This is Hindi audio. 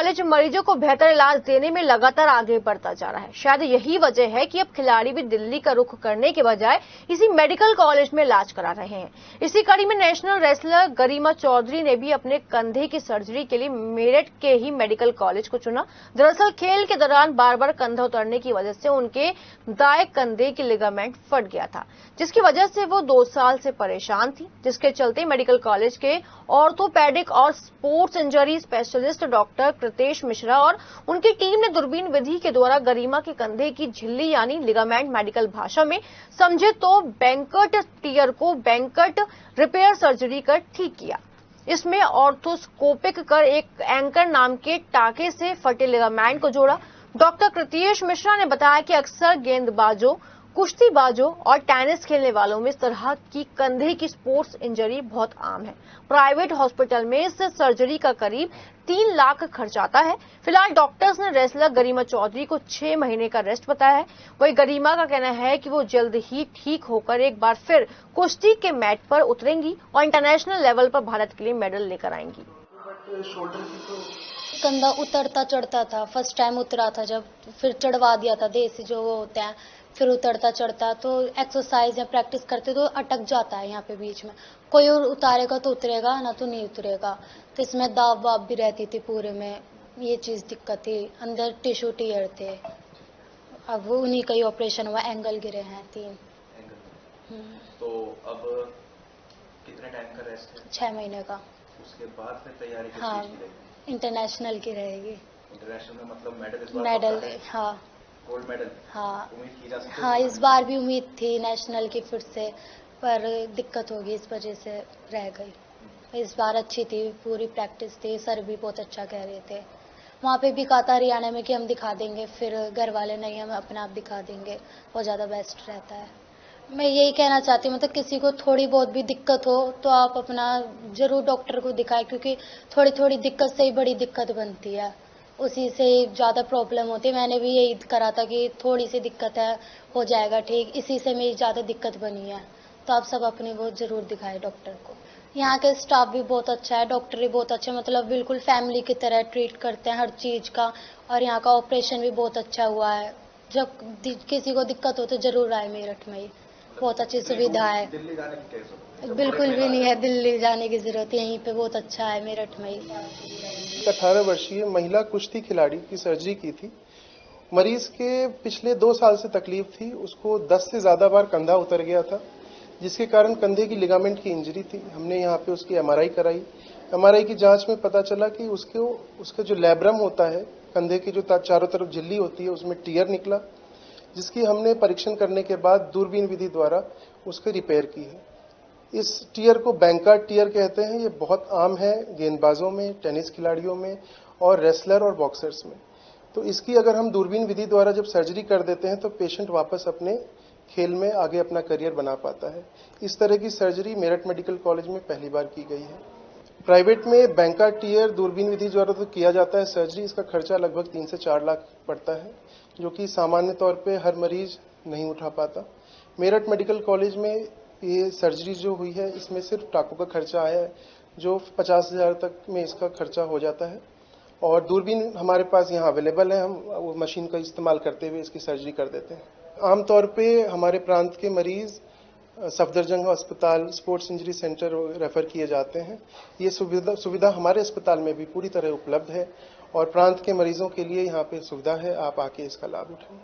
कॉलेज मरीजों को बेहतर इलाज देने में लगातार आगे बढ़ता जा रहा है। शायद यही वजह है कि अब खिलाड़ी भी दिल्ली का रुख करने के बजाय इसी मेडिकल कॉलेज में इलाज करा रहे हैं। इसी कड़ी में नेशनल रेसलर गरिमा चौधरी ने भी अपने कंधे की सर्जरी के लिए मेरठ के ही मेडिकल कॉलेज को चुना। दरअसल खेल के दौरान बार बार कंधा उतरने की वजह से उनके दाएं कंधे की लिगामेंट फट गया था, जिसकी वजह से वो 2 साल से परेशान थी, जिसके चलते मेडिकल कॉलेज के ऑर्थोपेडिक और sports injury specialist doctor Kritesh Mishra और उनकी टीम ने दूरबीन विधि के द्वारा गरिमा के कंधे की झिल्ली यानी लिगामेंट मेडिकल भाषा में समझे तो बैंकट टीयर को बैंकट रिपेयर सर्जरी कर ठीक किया। इसमें ऑर्थोस्कोपिक कर एक एंकर नाम के टाके से फटे लिगामेंट को जोड़ा। डॉक्टर कृतेश मिश्रा ने बताया कि अक्सर गेंदबाजों, कुश्तीबाजों और टेनिस खेलने वालों में इस तरह की कंधे की स्पोर्ट्स इंजरी बहुत आम है। प्राइवेट हॉस्पिटल में इस सर्जरी का करीब 3 लाख खर्च आता है। फिलहाल डॉक्टर्स ने रेसलर गरिमा चौधरी को 6 महीने का रेस्ट बताया है। वहीं गरिमा का कहना है कि वो जल्द ही ठीक होकर एक बार फिर कुश्ती के मैट पर उतरेंगी और इंटरनेशनल लेवल पर भारत के लिए मेडल लेकर आएंगी। कंधा उतरता चढ़ता था, फर्स्ट टाइम उतरा था जब, फिर चढ़वा दिया था देसी जो वो होते हैं, फिर उतरता चढ़ता। तो एक्सरसाइज या प्रैक्टिस करते तो अटक जाता है यहाँ पे बीच में, कोई और उतारेगा तो उतरेगा ना तो नहीं उतरेगा। तो इसमें दाब वाब भी रहती थी पूरे में, ये चीज दिक्कत थी। अंदर टिश्यू टीयर थे, अब उन्हीं का ही ऑपरेशन हुआ, एंगल गिरे हैं 3। तो अब कितने टाइम का रेस्ट है? 6 महीने का। उसके बाद फिर तैयारी किस हाँ, चीज़ की रहेगी? इंटरनेशनल की रहेगी। इंटरनेशनल में मतलब मेडल इस बार मेडल, पक्का है? हाँ गोल्ड मेडल? हाँ उम्मीद की जा सकती है? हाँ, इस बार भी उम्मीद थी नेशनल की फिर से, पर दिक्कत होगी इस वजह से रह गई। इस बार अच्छी थी, पूरी प्रैक्टिस थी, सर भी बहुत अच्छा कह रहे थे। वहाँ पे भी कहा था हरियाणा में कि हम दिखा देंगे, फिर घर वाले नहीं, हम अपने आप दिखा देंगे, वो ज़्यादा बेस्ट रहता है। मैं यही कहना चाहती हूँ, मतलब किसी को थोड़ी बहुत भी दिक्कत हो तो आप अपना जरूर डॉक्टर को दिखाएं, क्योंकि थोड़ी थोड़ी दिक्कत से ही बड़ी दिक्कत बनती है, उसी से ज़्यादा प्रॉब्लम होती है। मैंने भी यही करा था कि थोड़ी सी दिक्कत है, हो जाएगा ठीक, इसी से मेरी ज़्यादा दिक्कत बनी है। तो आप सब अपनी वो ज़रूर दिखाएं डॉक्टर को। यहाँ के स्टाफ भी बहुत अच्छा है, डॉक्टर भी बहुत अच्छे, मतलब बिल्कुल फैमिली की तरह ट्रीट करते हैं हर चीज़ का। और यहाँ का ऑपरेशन भी बहुत अच्छा हुआ है। जब किसी को दिक्कत हो तो ज़रूर आए मेरठ में ही, बहुत अच्छी सुविधा है। दिल्ली जाने की क्या जरूरत? बिल्कुल भी नहीं है दिल्ली जाने की जरूरत, यहीं पे बहुत अच्छा है मेरठ में ही। 18 वर्षीय महिला कुश्ती खिलाड़ी की सर्जरी की थी। मरीज के पिछले 2 साल से तकलीफ थी, उसको 10 से ज्यादा बार कंधा उतर गया था, जिसके कारण कंधे की लिगामेंट की इंजरी थी। हमने यहाँ पे उसकी एमआरआई कराई। एमआरआई की जांच में पता चला कि उसका जो लैब्रम होता है, कंधे की जो चारों तरफ झिल्ली होती है, उसमें टीयर निकला, जिसकी हमने परीक्षण करने के बाद दूरबीन विधि द्वारा उसकी रिपेयर की है। इस टीयर को बैंकट टीयर कहते हैं। ये बहुत आम है गेंदबाजों में, टेनिस खिलाड़ियों में और रेसलर और बॉक्सर्स में। तो इसकी अगर हम दूरबीन विधि द्वारा जब सर्जरी कर देते हैं तो पेशेंट वापस अपने खेल में आगे अपना करियर बना पाता है। इस तरह की सर्जरी मेरठ मेडिकल कॉलेज में पहली बार की गई है। प्राइवेट में बैंकट टीयर दूरबीन विधि द्वारा तो किया जाता है सर्जरी, इसका खर्चा लगभग 3 से 4 लाख पड़ता है, जो कि सामान्य तौर पे हर मरीज नहीं उठा पाता। मेरठ मेडिकल कॉलेज में ये सर्जरी जो हुई है, इसमें सिर्फ टाकों का खर्चा आया है, जो 50,000 तक में इसका खर्चा हो जाता है। और दूरबीन हमारे पास यहाँ अवेलेबल है, हम वो मशीन का इस्तेमाल करते हुए इसकी सर्जरी कर देते हैं। आमतौर पे हमारे प्रांत के मरीज सफदरजंग अस्पताल, स्पोर्ट्स इंजरी सेंटर रेफर किए जाते हैं। ये सुविधा हमारे अस्पताल में भी पूरी तरह उपलब्ध है और प्रांत के मरीजों के लिए यहाँ पे सुविधा है, आप आके इसका लाभ उठाएं।